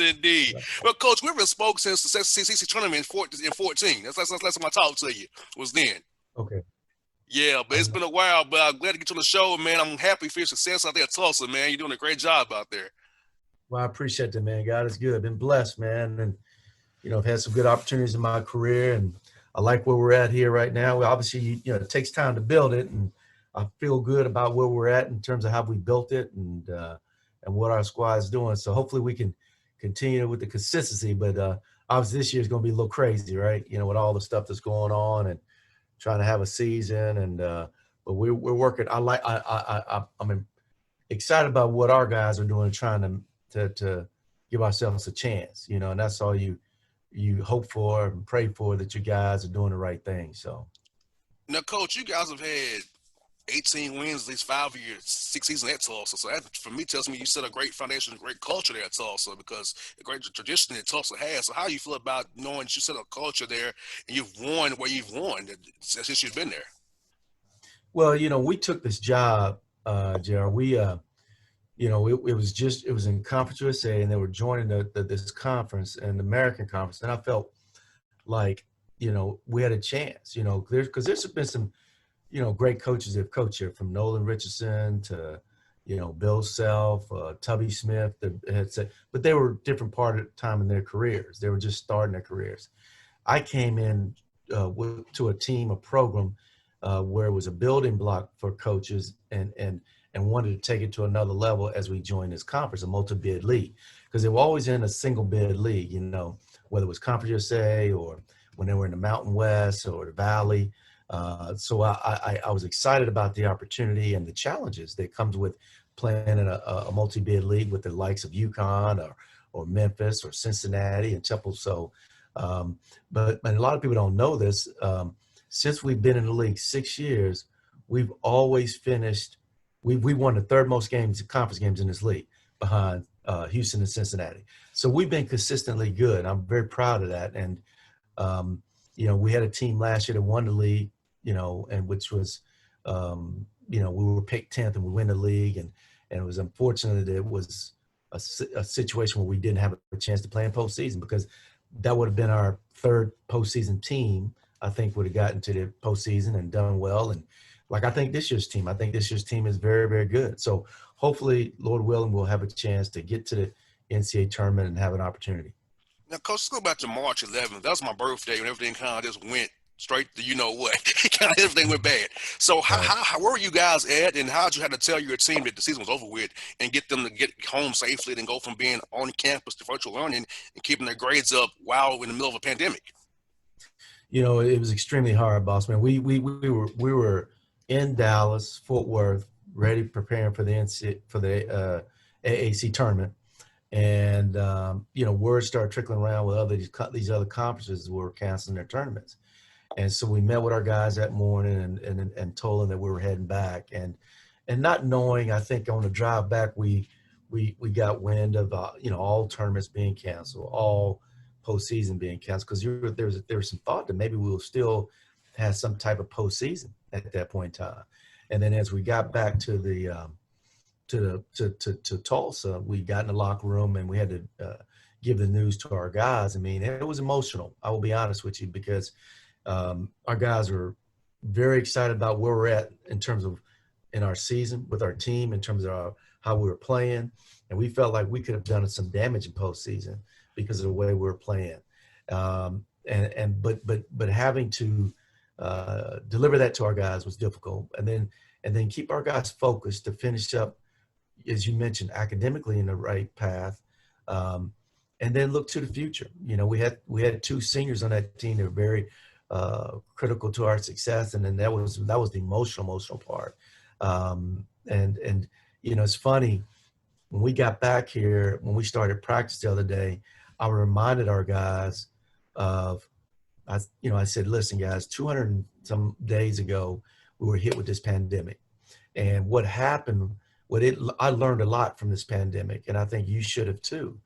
indeed. Well, Coach, we haven't spoke since the CCC tournament in 14. That's last time I talked to you was then. Okay. Yeah, but it's been a while, but I'm glad to get you on the show, man. I'm happy for your success out there at Tulsa, man. You're doing a great job out there. Well, I appreciate that, man. God is good. Been blessed, man. And, I've had some good opportunities in my career, and I like where we're at here right now. Obviously, it takes time to build it, and I feel good about where we're at in terms of how we built it and what our squad is doing. So hopefully we can continue with the consistency, but obviously this year is going to be a little crazy, right? With all the stuff that's going on and trying to have a season, and but we're working. I'm excited about what our guys are doing, trying to give ourselves a chance, and that's all you hope for and pray for, that you guys are doing the right thing. So now, Coach, you guys have had 18 wins, at least 5 years, 6 seasons at Tulsa. So that, for me, tells me you set a great foundation, a great culture there at Tulsa, because a great tradition that Tulsa has. So how do you feel about knowing you set a culture there and you've won where you've won since you've been there? Well, we took this job, JR. We, it was in Conference USA, and they were joining this conference, and the American Conference. And I felt like, we had a chance, because there's been some, great coaches that have coached here, from Nolan Richardson to, Bill Self, Tubby Smith, that had said, but they were different part of the time in their careers. They were just starting their careers. I came in to a team, a program where it was a building block for coaches, and wanted to take it to another level as we joined this conference, a multi-bid league, because they were always in a single bid league, whether it was Conference USA or when they were in the Mountain West or the Valley. So I was excited about the opportunity and the challenges that comes with playing in a multi-bid league with the likes of UConn or Memphis or Cincinnati and Temple. So, but a lot of people don't know this. Since we've been in the league 6 years, we've always finished. We won the third most conference games in this league, behind Houston and Cincinnati. So we've been consistently good. I'm very proud of that. And we had a team last year that won the league, and which was, we were picked 10th and we win the league. And it was unfortunate that it was a situation where we didn't have a chance to play in postseason, because that would have been our third postseason team. I think would have gotten to the postseason and done well. And I think this year's team is very, very good. So hopefully, Lord willing, we'll have a chance to get to the NCAA tournament and have an opportunity. Now, Coach, let's go back to March 11th. That was my birthday, when everything kind of just went straight to what. Kind of everything went bad. So how where were you guys at, and how did you have to tell your team that the season was over with and get them to get home safely and go from being on campus to virtual learning and keeping their grades up while in the middle of a pandemic? It was extremely hard, Bossman. We were in Dallas, Fort Worth, ready, preparing for the AAC tournament. And, word started trickling around with these other conferences were canceling their tournaments. And so we met with our guys that morning and told them that we were heading back. And not knowing, I think on the drive back, we got wind of, all tournaments being canceled, all postseason being canceled, because there was some thought that maybe we will still have some type of postseason at that point in time. And then as we got back to to Tulsa, we got in the locker room and we had to give the news to our guys. I mean, it was emotional. I will be honest with you, because our guys were very excited about where we're at in terms of in our season with our team, in terms of how we were playing, and we felt like we could have done some damage in postseason because of the way we were playing. But having to deliver that to our guys was difficult, and then keep our guys focused to finish up, as you mentioned, academically in the right path, and then look to the future. We had two seniors on that team that were very critical to our success, and then that was the emotional part. It's funny, when we got back here, when we started practice the other day, I reminded our guys of, I said, listen, guys, 200 and some days ago, we were hit with this pandemic. And what happened, I learned a lot from this pandemic, and I think you should have too.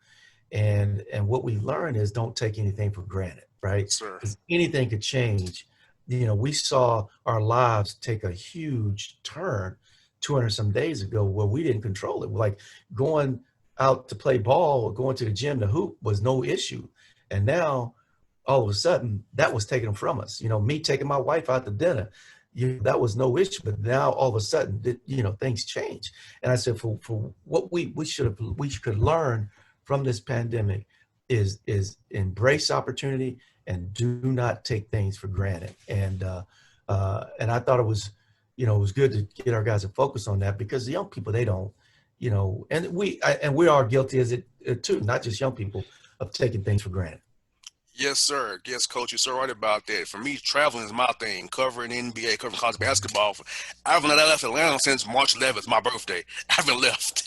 And what we learned is, don't take anything for granted, right? Because anything could change. We saw our lives take a huge turn 200 some days ago where we didn't control it. Like going out to play ball or going to the gym to hoop was no issue. And now all of a sudden that was taken from us. Me taking my wife out to dinner, that was no issue. But now all of a sudden, things change. And I said, for what we could learn from this pandemic is embrace opportunity and do not take things for granted. And I thought it was good to get our guys to focus on that, because the young people, they don't, and we are guilty as it too, not just young people, of taking things for granted. Yes, sir. Yes, coach, you're so right about that. For me, traveling is my thing. Covering NBA, covering college basketball. I haven't left Atlanta since March 11th, my birthday. I haven't left,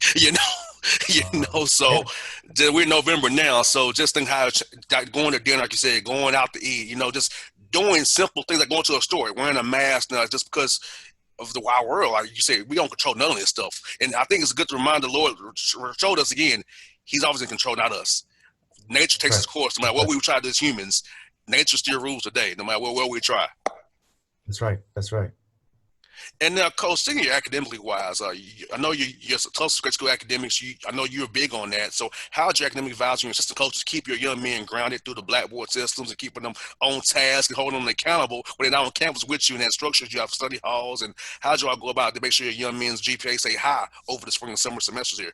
So Yeah, we're in November now. So just think how like going to dinner, like you said, going out to eat, just doing simple things like going to a store, wearing a mask now, just because of our world. Like you said, we don't control none of this stuff. And I think it's good to remind the Lord, showed us again, He's always in control, not us. Nature that's takes its right. course. No matter what we try to do as humans, nature still rules today, no matter what we try. That's right. That's right. And now, Coach, thinking academically wise, I know you're Tulsa grade school academics. I know you're big on that. So, how do your academic advisor and your assistant coaches keep your young men grounded through the blackboard systems and keeping them on task and holding them accountable when they're not on campus with you and that structures you have study halls? And how do y'all go about to make sure your young men's GPA stay high over the spring and summer semesters here?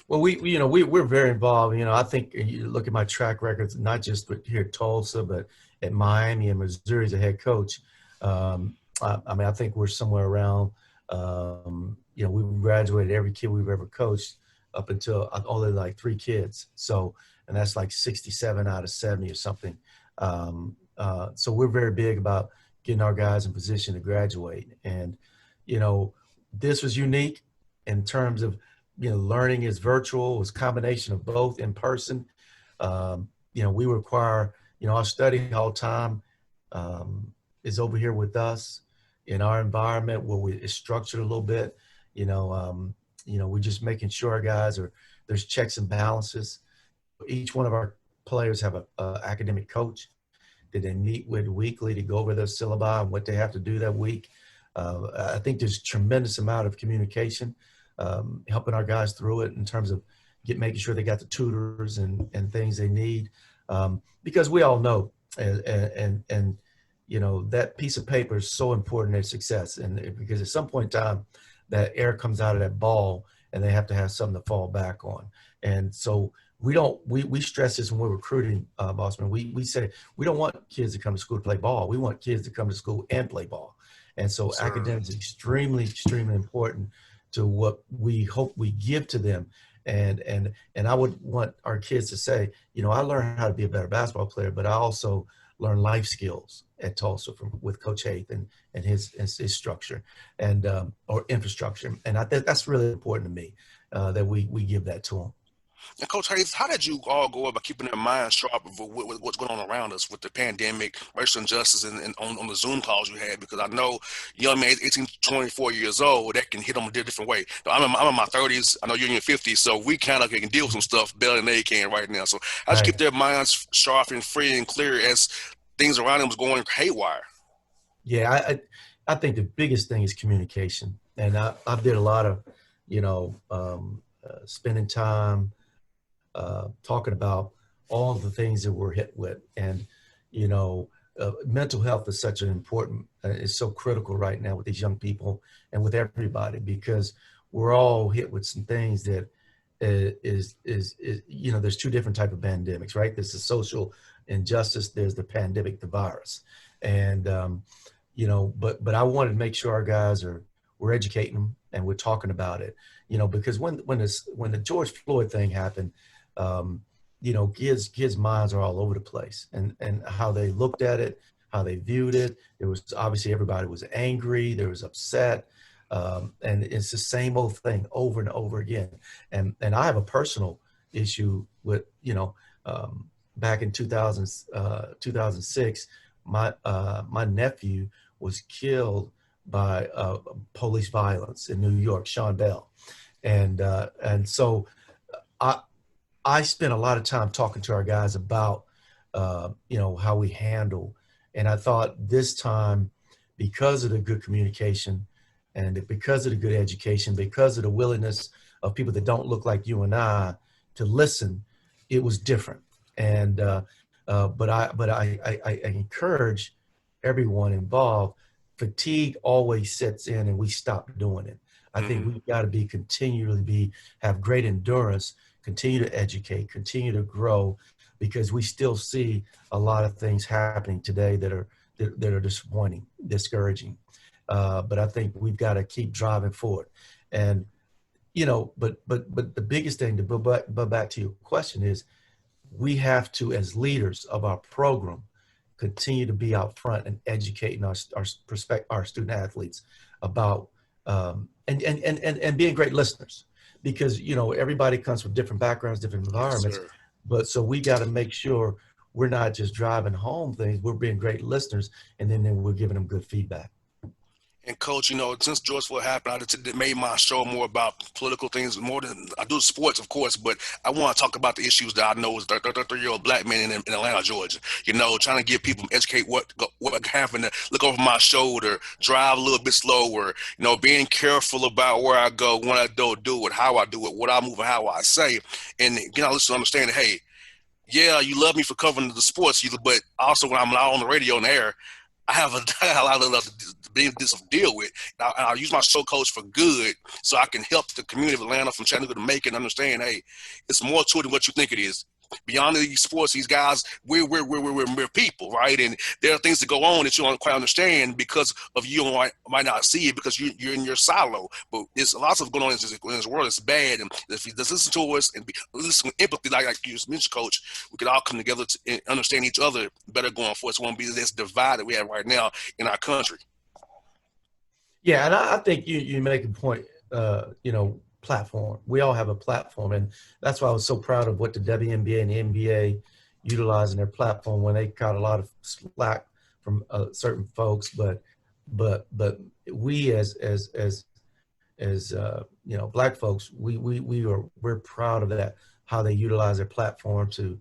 Well, we're very involved. I think you look at my track records, not just here at Tulsa, but at Miami and Missouri as a head coach. I mean, I think we're somewhere around. We graduated every kid we've ever coached up until only like 3 kids. So, and that's like 67 out of 70 or something. So we're very big about getting our guys in position to graduate. And you know, this was unique in terms of learning is virtual, it was a combination of both in person. We require, our study hall time is over here with us in our environment where it's structured a little bit. We're just making sure our guys there's checks and balances. Each one of our players have a academic coach that they meet with weekly to go over their syllabi and what they have to do that week. I think there's tremendous amount of communication, helping our guys through it in terms of making sure they got the tutors and things they need. Because we all know, and that piece of paper is so important in success. And because at some point in time, that air comes out of that ball and they have to have something to fall back on. And so we stress this when we're recruiting, Bossman. We say we don't want kids to come to school to play ball. We want kids to come to school and play ball. And so Sir. academics is extremely, extremely important to what we hope we give to them. And I would want our kids to say, I learned how to be a better basketball player, but I also learned life skills at Tulsa with Coach Haith and his structure and or infrastructure. And I think that's really important to me, that we give that to them. And Coach Hayes, how did you all go about keeping their minds sharp with what's going on around us with the pandemic, racial injustice, and on the Zoom calls you had? Because I know young men, 18 to 24 years old, that can hit them a different way. Now, I'm in my 30s. I know you're in your 50s, so we kind of can deal with some stuff better than they can right now. So how'd you keep Right. their minds sharp and free and clear as things around them was going haywire? Yeah, I think the biggest thing is communication. And I did a lot of, spending time talking about all the things that we're hit with. And, mental health is such an important, it's so critical right now with these young people and with everybody, because we're all hit with some things that there's two different type of pandemics, right? There's the social injustice, there's the pandemic, the virus. And, but I wanted to make sure our guys we're educating them and we're talking about it, because when the George Floyd thing happened, kids' minds are all over the place, and how they looked at it, how they viewed it. It was obviously everybody was angry, there was upset, and it's the same old thing over and over again. And I have a personal issue with, back in 2006, my nephew was killed by police violence in New York, Sean Bell, and so I spent a lot of time talking to our guys about, how we handle. And I thought this time, because of the good communication and because of the good education, because of the willingness of people that don't look like you and I to listen, it was different. And but I encourage everyone involved. Fatigue always sets in, and we stop doing it. I think Hmm. we've got to be continually have great endurance, continue to educate, continue to grow, because we still see a lot of things happening today that are disappointing, discouraging. But I think we've got to keep driving forward. And but the biggest thing to but back to your question is, we have to, as leaders of our program, continue to be out front and educating our student athletes about and being great listeners, because everybody comes from different backgrounds, different Yes, environments, sir. but so we got to make sure we're not just driving home things, we're being great listeners, and then we're giving them good feedback. And coach, since Georgetown happened, I just made my show more about political things, more than I do sports, of course. But I want to talk about the issues that I know as a 33-year-old black man in Atlanta, Georgia. Trying to get people, educate what happened, to look over my shoulder, drive a little bit slower. Being careful about where I go, when I don't do it, how I do it, what I move, and how I say, and listen, understand that, hey, yeah, you love me for covering the sports, but also when I'm out on the radio and the air, I have a, a lot of business to deal with. I use my show coach for good, so I can help the community of Atlanta from Chattanooga to make it understand, hey, it's more to it than what you think it is. Beyond these sports, these guys, we're people, right? And there are things that go on that you don't quite understand because of you might not see it because you're in your silo. But there's lots of going on in this world that's bad. And if you just listen to us and listen with empathy, like you just mentioned, Coach, we can all come together and understand each other better going forward. So it won't be this divide that we have right now in our country. Yeah, and I think you make a point. Platform. We all have a platform, and that's why I was so proud of what the WNBA and the NBA utilizing their platform when they caught a lot of slack from certain folks. But we as black folks, we're proud of that, how they utilize their platform to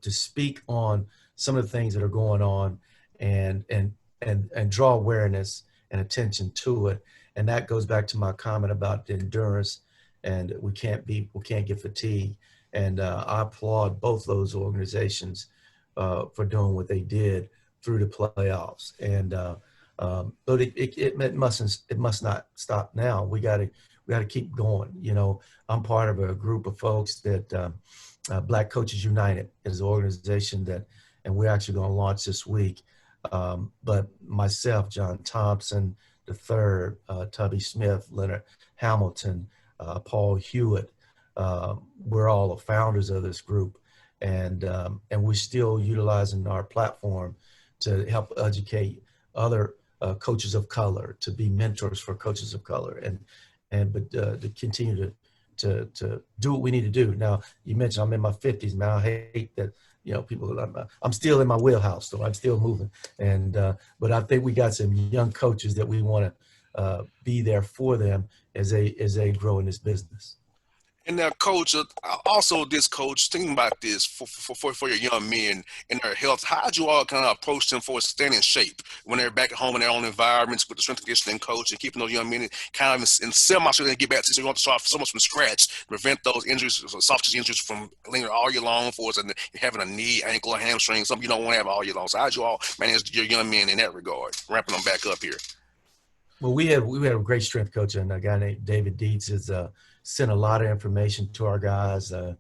speak on some of the things that are going on, and draw awareness and attention to it. And that goes back to my comment about the endurance, and we can't get fatigued. And I applaud both those organizations for doing what they did through the playoffs. And but it must not stop now. We got to keep going. I'm part of a group of folks that Black Coaches United is an organization that, and we're actually going to launch this week. But myself, John Thompson the third, Tubby Smith, Leonard Hamilton, Paul Hewitt, we're all the founders of this group, and we're still utilizing our platform to help educate other coaches of color, to be mentors for coaches of color, but to continue to do what we need to do. Now, you mentioned I'm in my 50s, man. I hate that, people, I'm still in my wheelhouse, so I'm still moving. And but I think we got some young coaches that we want to be there for them as they grow in this business. And now, coach, also this coach, thinking about this for your young men and their health, how did you all kind of approach them for staying in shape when they're back at home in their own environments with the strength and conditioning coach and keeping those young men kind of in semi-shape and get back to, so you want to start so much from scratch, prevent those injuries, soft tissue injuries from lingering all year long for us, and having a knee, ankle, or hamstring, something you don't want to have all year long. So how did you all manage your young men in that regard, ramping them back up here? Well, we have a great strength coach, and a guy named David Dietz has sent a lot of information to our guys in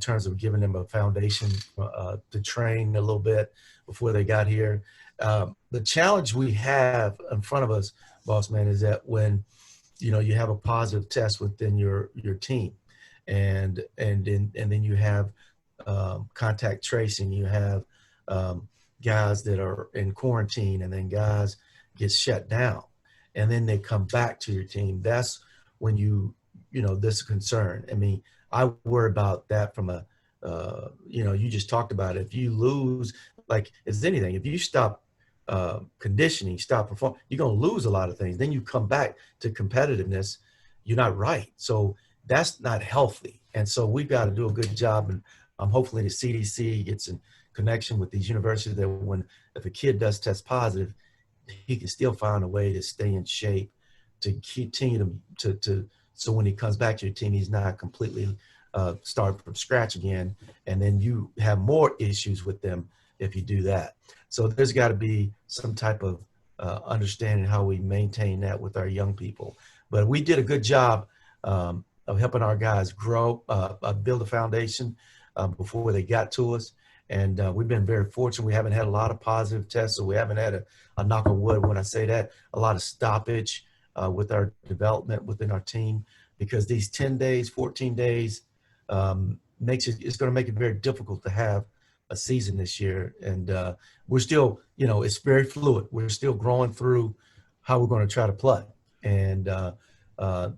terms of giving them a foundation to train a little bit before they got here. The challenge we have in front of us, Bossman, is that when you have a positive test within your team, and then you have contact tracing, you have guys that are in quarantine, and then guys get shut down, and then they come back to your team. That's when this concern. I mean, I worry about that from you just talked about it. If you lose, like it's anything, if you stop conditioning, stop performing, you're going to lose a lot of things. Then you come back to competitiveness, you're not right. So that's not healthy. And so we've got to do a good job. And hopefully the CDC gets in connection with these universities that if a kid does test positive, he can still find a way to stay in shape continue to so when he comes back to your team, he's not completely start from scratch again, and then you have more issues with them if you do that. So there's got to be some type of understanding how we maintain that with our young people. But we did a good job of helping our guys grow, build a foundation before they got to us. And we've been very fortunate. We haven't had a lot of positive tests, so we haven't had a knock on wood when I say that, a lot of stoppage with our development within our team, because these 10 days, 14 days it's going to make it very difficult to have a season this year. And we're still, it's very fluid. We're still growing through how we're going to try to play. And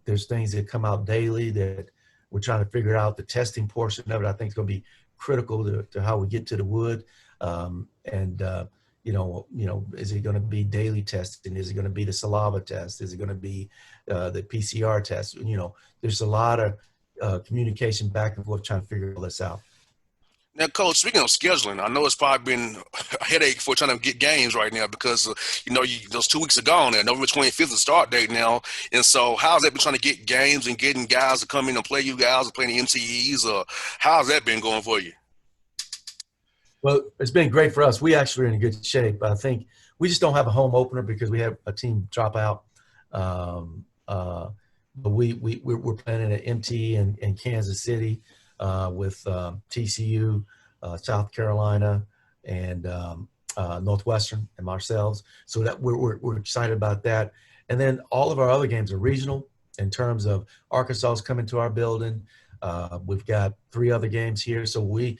there's things that come out daily that we're trying to figure out. The testing portion of it, I think, is going to be critical to how we get to the wood. Is it going to be daily testing? Is it going to be the saliva test? Is it going to be the PCR test? There's a lot of communication back and forth trying to figure all this out. Now, Coach, speaking of scheduling, I know it's probably been a headache for trying to get games right now because, those 2 weeks are gone now. November 25th is the start date now. And so how's that been trying to get games and getting guys to come in and play you guys and playing the MTEs? How's that been going for you? Well, it's been great for us. We actually are in good shape. I think we just don't have a home opener because we have a team drop out. But we're planning an MTE in Kansas City with TCU, South Carolina, and Northwestern and ourselves. So that we're excited about that. And then all of our other games are regional in terms of Arkansas is coming to our building. We've got 3 other games here. So we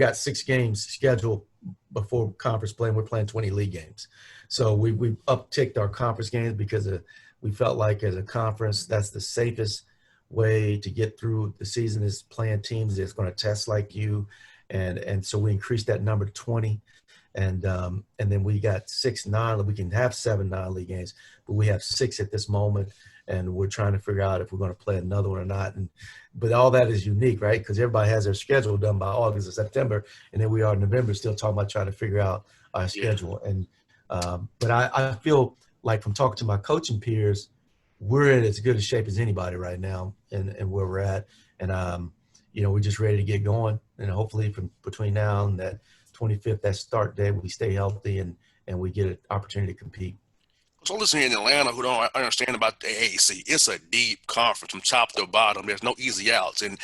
got 6 games scheduled before conference play, and we're playing 20 league games. So we upticked our conference games because we felt like as a conference, that's the safest way to get through the season is playing teams that's going to test like you. And so we increased that number to 20. And then we got 6 non. We can have 7 non-league games, but we have 6 at this moment, and we're trying to figure out if we're going to play another one or not. But all that is unique, right? Because everybody has their schedule done by August or September, and then we are in November still talking about trying to figure out our schedule. And but I feel like from talking to my coaching peers, we're in as good a shape as anybody right now, and where we're at. And we're just ready to get going, and hopefully from between now and that 25th, that start day, we stay healthy and we get an opportunity to compete. So listen here in Atlanta who don't understand about the AAC. It's a deep conference from top to bottom. There's no easy outs. And,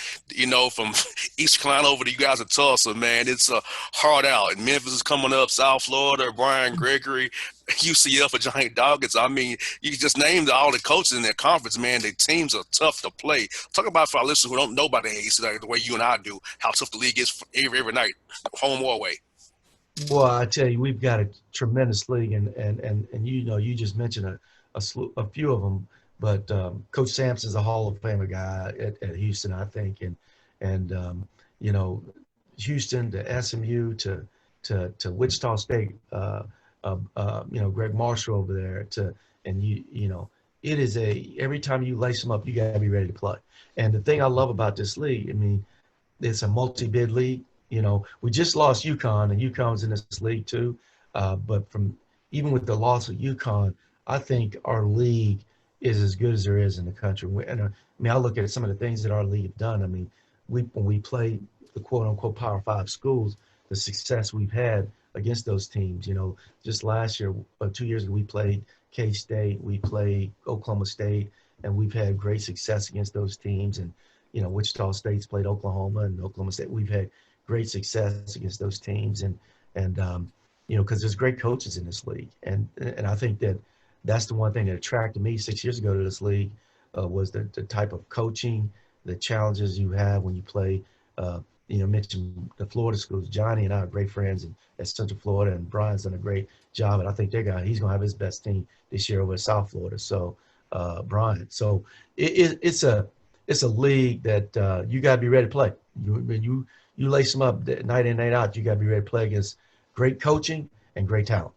from East Carolina over to you guys at Tulsa, man, it's a hard out. And Memphis is coming up, South Florida, Brian Gregory, UCF, a Giant Doggets. I mean, you just named all the coaches in that conference, man. The teams are tough to play. Talk about for our listeners who don't know about the AAC, like the way you and I do, how tough the league is every night, home or away. Well, I tell you, we've got a tremendous league, and you just mentioned a few of them, but Coach Sampson's a Hall of Famer guy at Houston, I think, and Houston to SMU to Wichita State, Greg Marshall over there it is every time you lace them up, you got to be ready to play. And the thing I love about this league, I mean, it's a multi-bid league. We just lost UConn, and UConn's in this league too. But even with the loss of UConn, I think our league is as good as there is in the country. I look at some of the things that our league have done. I mean, when we play the quote-unquote Power 5 schools, the success we've had against those teams. Just last year, 2 years ago, we played K-State, we played Oklahoma State, and we've had great success against those teams. And, Wichita State's played Oklahoma, and Oklahoma State, we've had great success against those teams, and because there's great coaches in this league, and I think that's the one thing that attracted me 6 years ago to this league was the type of coaching, the challenges you have when you play. Mentioned the Florida schools. Johnny and I are great friends at Central Florida, and Brian's done a great job, and I think he's going to have his best team this year over at South Florida. So Brian, so it's a league that you got to be ready to play. You lace them up night in, night out. You got to be ready to play against great coaching and great talent.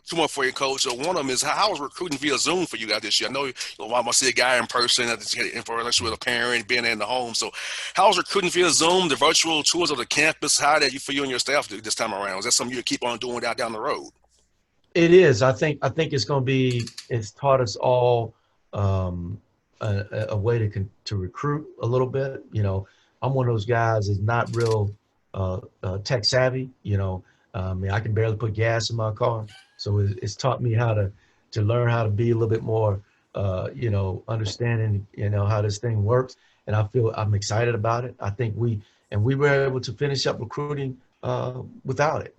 2 more for you, Coach. So one of them is how was recruiting via Zoom for you guys this year? I know I must see a guy in person, information with a parent, being in the home. So how was recruiting via Zoom, the virtual tours of the campus? How did you for you and your staff do this time around? Is that something you keep on doing down the road? It is. I think it's going to be. It's taught us all um, a way to recruit a little bit. I'm one of those guys that's not real tech savvy. I mean, I can barely put gas in my car, so it's taught me how to learn how to be a little bit more, understanding, how this thing works. And I feel I'm excited about it. I think we were able to finish up recruiting without it.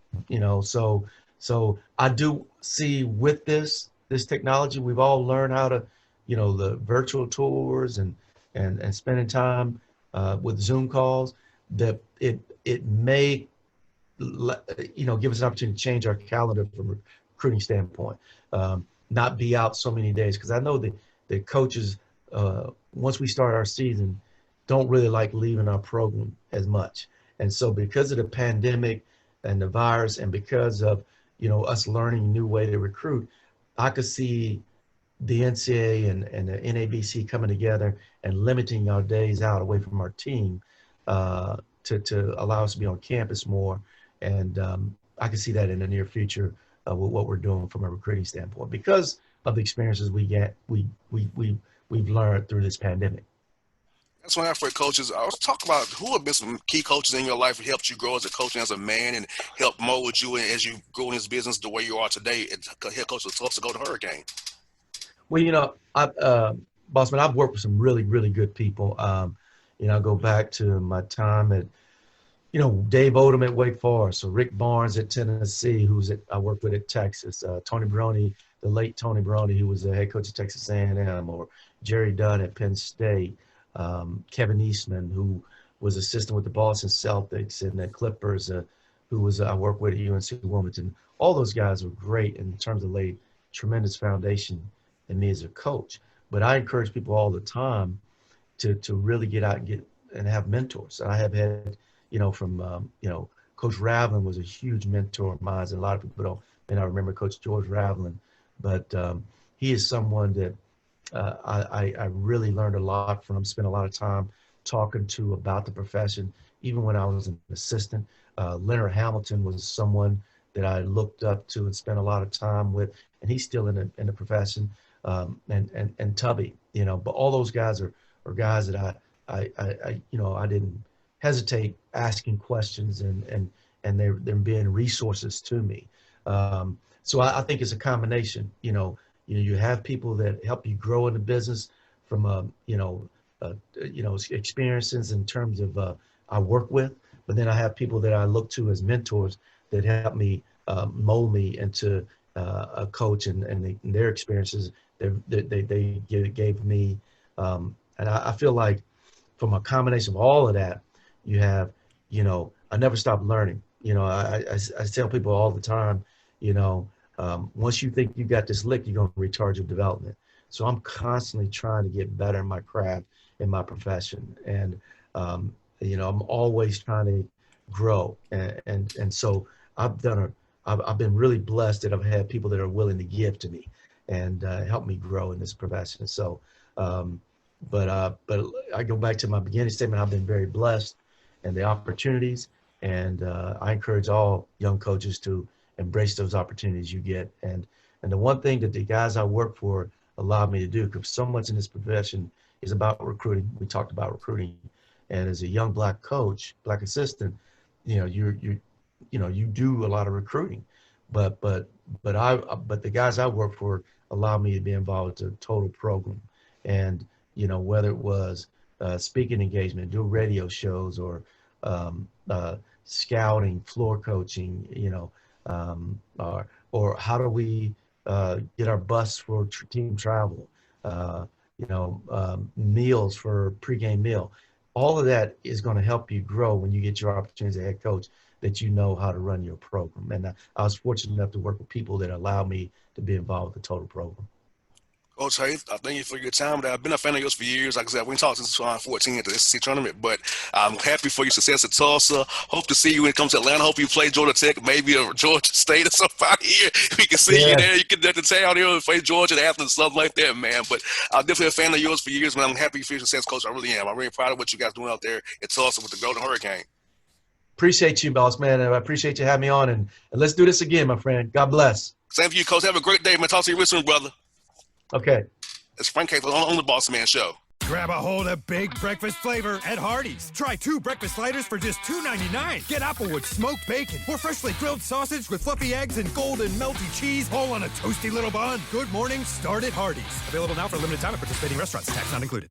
So I do see with this technology, we've all learned how to, the virtual tours and spending time with Zoom calls, that it may give us an opportunity to change our calendar from a recruiting standpoint. Not be out so many days, because I know that the coaches, once we start our season, don't really like leaving our program as much. And so because of the pandemic and the virus, and because of us learning a new way to recruit, I could see the NCAA and the NABC coming together and limiting our days out away from our team, to allow us to be on campus more. And I can see that in the near future with what we're doing from a recruiting standpoint, because of the experiences we've learned through this pandemic. That's why I for coaches. I was talking about who have been some key coaches in your life who helped you grow as a coach and as a man, and helped mold you as you grow in this business the way you are today. And head coach of the Tulsa Golden Hurricane. Well, Bossman, I've worked with some really, really good people. I go back to my time at Dave Odom at Wake Forest, or Rick Barnes at Tennessee, I worked with at Texas, Tony Baroni, the late Tony Baroni, who was the head coach of Texas A&M, or Jerry Dunn at Penn State, Kevin Eastman, who was assistant with the Boston Celtics, and the Clippers, I worked with at UNC Wilmington. All those guys were great in terms of laid tremendous foundation in me as a coach. But I encourage people all the time to really get out and get and have mentors. I have had, from Coach Ravlin was a huge mentor of mine, and a lot of people don't may not remember Coach George Ravlin, but he is someone that I really learned a lot from. Spent a lot of time talking to about the profession, even when I was an assistant. Leonard Hamilton was someone that I looked up to and spent a lot of time with, and he's still in the profession. And Tubby, but all those guys are guys that I didn't hesitate asking questions, and they're being resources to me. So I think it's a combination. You have people that help you grow in the business from experiences in terms of I work with, but then I have people that I look to as mentors that help me mold me into a coach, and their experiences they gave me. And I feel like from a combination of all of that, you have, I never stop learning. I tell people all the time, once you think you got this lick, you're going to retard your development. So I'm constantly trying to get better in my craft, in my profession. And, I'm always trying to grow. And so I've been really blessed that I've had people that are willing to give to me and help me grow in this profession. So, but I go back to my beginning statement. I've been very blessed and the opportunities, and I encourage all young coaches to embrace those opportunities you get. And the one thing that the guys I work for allow me to do, because so much in this profession is about recruiting. We talked about recruiting, and as a young black coach, black assistant, you do a lot of recruiting, but the guys I work for allow me to be involved with the total program. And whether it was speaking engagement, do radio shows, or scouting, floor coaching, or how do we get our bus for team travel, meals for pregame meal. All of that is going to help you grow when you get your opportunity as a head coach, that you know how to run your program. And I was fortunate enough to work with people that allowed me to be involved with the total program. Coach Hayes, I thank you for your time. I've been a fan of yours for years. Like I said, we talked since 2014 at the SEC tournament, but I'm happy for your success at Tulsa. Hope to see you when it comes to Atlanta. Hope you play Georgia Tech, maybe Georgia State or something out here. We can see you Yeah, there. You can get to town here and play Georgia and Athens, something like that, man. But I'm definitely a fan of yours for years, man. I'm happy for your success, Coach. I really am. I'm really proud of what you guys doing out there at Tulsa with the Golden Hurricane. appreciate you, boss man. And I appreciate you having me on, and let's do this again, my friend. God bless. Same for you, Coach. Have a great day, man. Talk to you real soon, brother. Okay. It's Frank Cable on the Bossman Show. Grab a hold of big breakfast flavor at Hardee's. Try 2 breakfast sliders for just $2.99. Get Applewood smoked bacon or freshly grilled sausage with fluffy eggs and golden melty cheese, all on a toasty little bun. Good morning, start at Hardee's. Available now for a limited time at participating restaurants. Tax not included.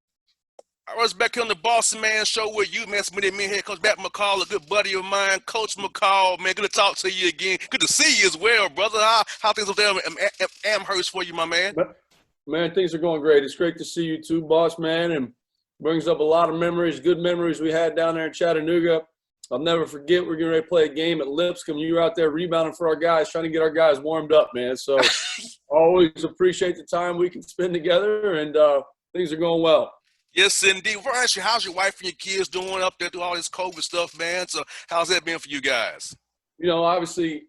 I was back on the Bossman Show with you, man. Somebody me here, Coach Matt McCall, a good buddy of mine. Coach McCall, man, good to talk to you again. Good to see you as well, brother. How things up there in Amherst for you, my man? Man, things are going great. It's great to see you too, boss man, and brings up a lot of memories, good memories we had down there in Chattanooga. I'll never forget we're getting ready to play a game at Lipscomb. You were out there rebounding for our guys, trying to get our guys warmed up, man. So always appreciate the time we can spend together, and things are going well. Yes, indeed. Well, actually, how's your wife and your kids doing up there through all this COVID stuff, man? So how's that been for you guys? You know, obviously,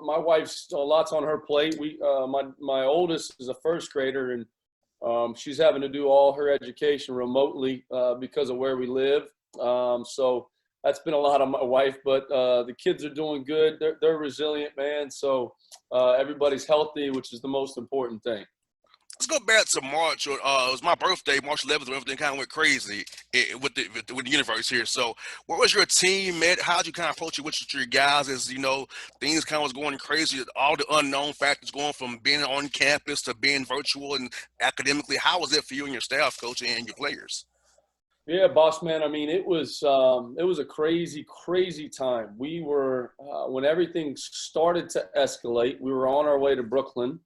my wife's lots on her plate. My oldest is a first grader, and she's having to do all her education remotely because of where we live. So that's been a lot on my wife. But the kids are doing good. They're resilient, man. So everybody's healthy, which is the most important thing. Let's go back to March. It was my birthday, March 11th, when everything kind of went crazy with the universe here. So where was your team at? How did you kind of approach it with your guys as, you know, things kind of was going crazy, all the unknown factors going from being on campus to being virtual and academically? How was it for you and your staff, coach, and your players? Yeah, boss man. I mean, it was a crazy, crazy time. We were when everything started to escalate, we were on our way to Brooklyn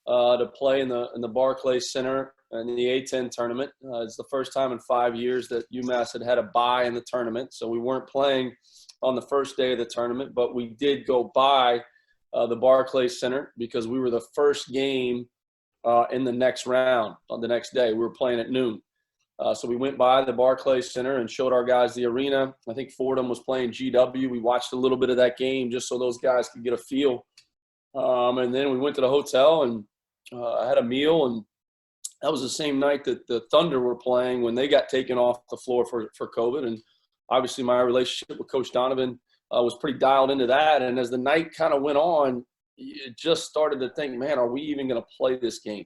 to play in the Barclays Center and in the A-10 tournament. It's the first time in 5 years that UMass had a bye in the tournament. So we weren't playing on the first day of the tournament, but we did go by the Barclays Center because we were the first game in the next round on the next day. We were playing at noon. So we went by the Barclays Center and showed our guys the arena. I think Fordham was playing GW. We watched a little bit of that game just so those guys could get a feel. And then we went to the hotel and I had a meal, and that was the same night that the Thunder were playing when they got taken off the floor for COVID. And obviously my relationship with Coach Donovan was pretty dialed into that. And as the night kind of went on, it just started to think, man, are we even going to play this game?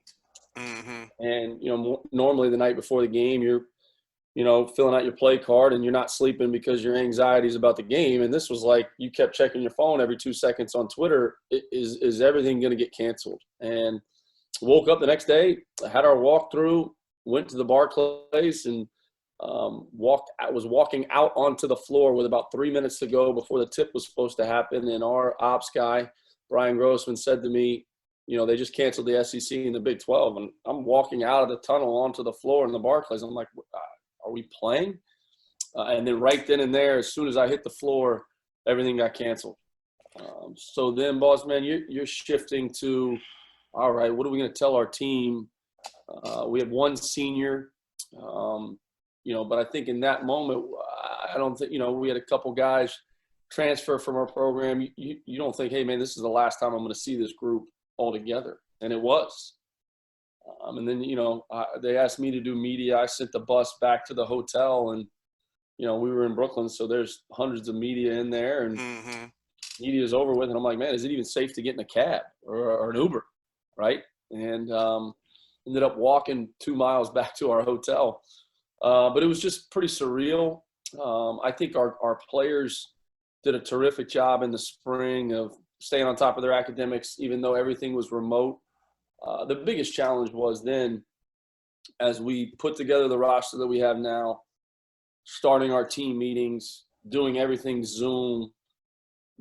Mm-hmm. And, you know, normally the night before the game, you're, you know, filling out your play card and you're not sleeping because your anxiety is about the game. And this was like you kept checking your phone every 2 seconds on Twitter. Is everything going to get canceled? And woke up the next day, had our walkthrough, went to the Barclays, and was walking out onto the floor with about 3 minutes to go before the tip was supposed to happen. And our ops guy, Brian Grossman, said to me, you know, they just canceled the SEC and the Big 12. And I'm walking out of the tunnel onto the floor in the Barclays. I'm like, are we playing? And then right then and there, as soon as I hit the floor, everything got canceled. So then, boss man, you're shifting to, all right, what are we going to tell our team? We have one senior, you know, but I think in that moment, I don't think, you know, we had a couple guys transfer from our program. You don't think, hey, man, this is the last time I'm going to see this group all together. And it was. And then, you know, they asked me to do media. I sent the bus back to the hotel, and, you know, we were in Brooklyn, so there's hundreds of media in there, and media is over with. And I'm like, man, is it even safe to get in a cab or an Uber? Right. And ended up walking 2 miles back to our hotel. But it was just pretty surreal. I think our players did a terrific job in the spring of staying on top of their academics, even though everything was remote. The biggest challenge was then, as we put together the roster that we have now, starting our team meetings, doing everything Zoom,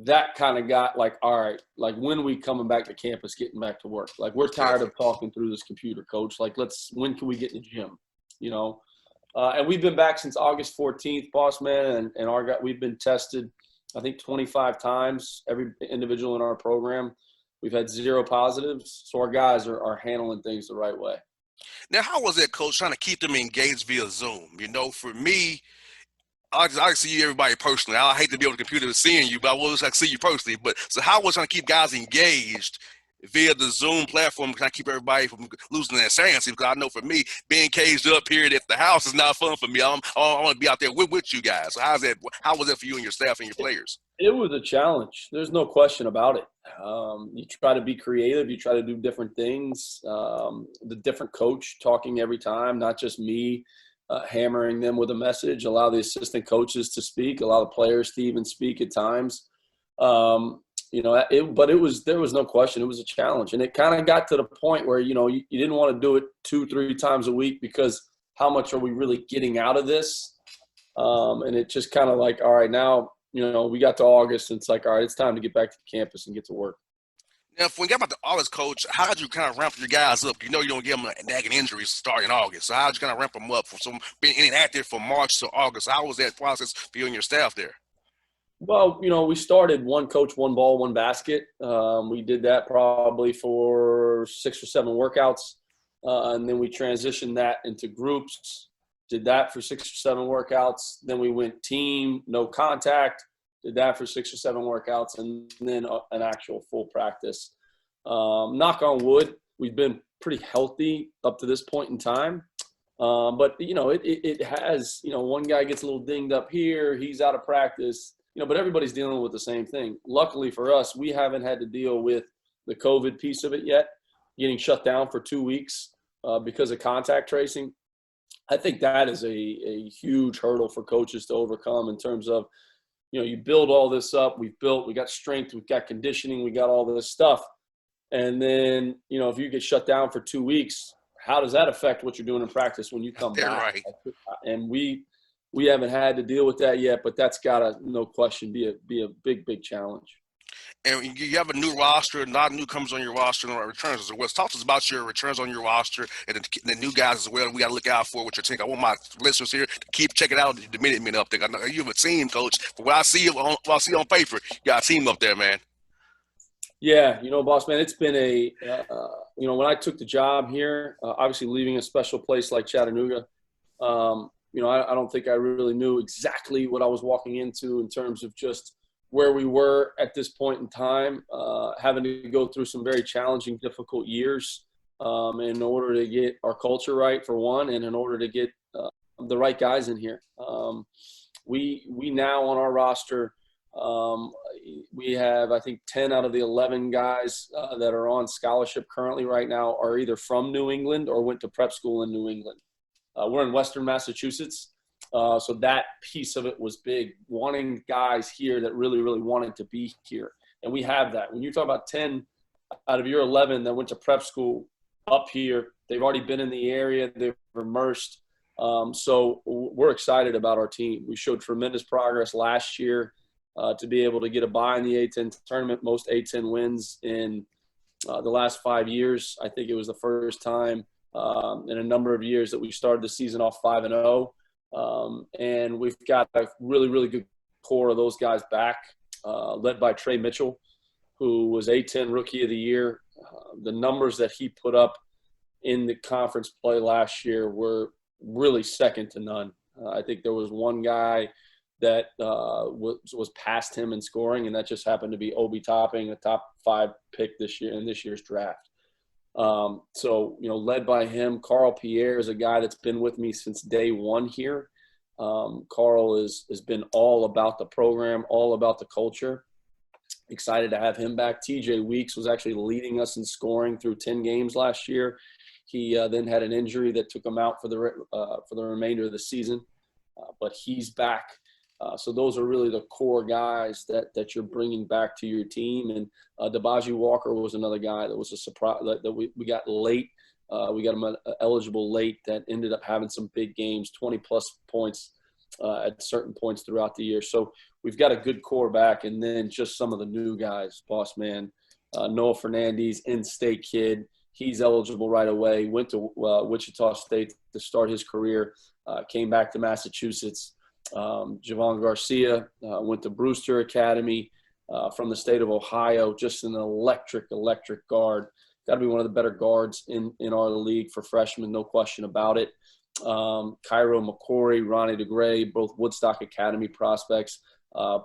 that kind of got like, all right, like when are we coming back to campus, getting back to work? Like, we're tired of talking through this computer, coach. Like, when can we get in the gym? You know? And we've been back since August 14th, boss man, and we've been tested, I think 25 times, every individual in our program. We've had 0 positives. So our guys are handling things the right way. Now, how was it, coach, trying to keep them engaged via Zoom? You know, for me, I see everybody personally. I hate to be on the computer seeing you, but I will like see you personally. But so how was trying to keep guys engaged via the Zoom platform to kind of keep everybody from losing their sanity. Because I know for me, being caged up here at the house is not fun for me. I want to be out there with you guys. So how was that for you and your staff and your players? It was a challenge. There's no question about it. You try to be creative. You try to do different things. The different coach talking every time, not just me hammering them with a message. Allow the assistant coaches to speak. Allow the players to even speak at times. But there was no question. It was a challenge. And it kind of got to the point where, you didn't want to do it 2-3 times a week because how much are we really getting out of this? And it just kind of like, all right, now, we got to August and it's like, all right, it's time to get back to campus and get to work. Now, if we get about the August, coach, how did you kind of ramp your guys up? You don't give them nagging injuries starting in August. So how did you kind of ramp them up from being inactive from March to August? How was that process for you and your staff there? Well, we started one coach, one ball, one basket. We did that probably for 6 or 7 workouts. And then we transitioned that into groups, did that for 6 or 7 workouts. Then we went team, no contact, did that for 6 or 7 workouts, and then an actual full practice. Knock on wood, we've been pretty healthy up to this point in time. But, it has, one guy gets a little dinged up here, he's out of practice. But everybody's dealing with the same thing. Luckily for us, we haven't had to deal with the COVID piece of it yet, getting shut down for 2 weeks because of contact tracing. I think that is a huge hurdle for coaches to overcome in terms of, you build all this up. We got strength, we've got conditioning, we got all this stuff. And then, if you get shut down for 2 weeks, how does that affect what you're doing in practice when you come back? Right. And we haven't had to deal with that yet, but that's got to, no question, be a big, big challenge. And you have a new roster, not newcomers on your roster, and returns as well. Talk to us about your returns on your roster and the new guys as well. We got to look out for what you're thinking. I want my listeners here to keep checking out the Minutemen up there. I know you have a team, coach. But what I see on paper, you got a team up there, man. Yeah, Bossman, it's been when I took the job here, obviously leaving a special place like Chattanooga, I don't think I really knew exactly what I was walking into in terms of just where we were at this point in time, having to go through some very challenging, difficult years in order to get our culture right, for one, and in order to get the right guys in here. We now on our roster, we have, I think, 10 out of the 11 guys that are on scholarship currently right now are either from New England or went to prep school in New England. We're in Western Massachusetts. So that piece of it was big, wanting guys here that really, really wanted to be here. And we have that. When you talk about 10 out of your 11 that went to prep school up here, they've already been in the area, they've immersed. So we're excited about our team. We showed tremendous progress last year to be able to get a bye in the A-10 tournament, most A-10 wins in the last 5 years. I think it was the first time in a number of years that we started the season off 5-0. And we've got a really, really good core of those guys back, led by Trey Mitchell, who was A-10 Rookie of the Year. The numbers that he put up in the conference play last year were really second to none. I think there was one guy that was past him in scoring, and that just happened to be Obi Topping, a top 5 pick this year in this year's draft. Led by him, Carl Pierre is a guy that's been with me since day one here. Carl has been all about the program, all about the culture. Excited to have him back. TJ Weeks was actually leading us in scoring through 10 games last year. He then had an injury that took him out for the remainder of the season, but he's back. So those are really the core guys that you're bringing back to your team. And Dabaji Walker was another guy that was a surprise that we got late. We got him eligible late that ended up having some big games, 20-plus points at certain points throughout the year. So we've got a good core back, and then just some of the new guys, Bossman, Noah Fernandez, in-state kid. He's eligible right away, went to Wichita State to start his career, came back to Massachusetts. Javon Garcia went to Brewster Academy from the state of Ohio, just an electric guard. Got to be one of the better guards in our league for freshmen, no question about it. Cairo McCory, Ronnie DeGray, both Woodstock Academy prospects.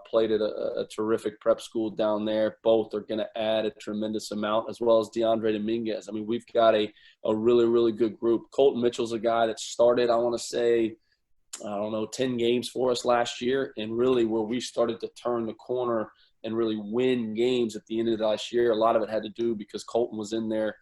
played at a terrific prep school down there. Both are going to add a tremendous amount, as well as DeAndre Dominguez. I mean, we've got a really, really good group. Colton Mitchell's a guy that started, I want to say, 10 games for us last year, and really where we started to turn the corner and really win games at the end of last year. A lot of it had to do because Colton was in there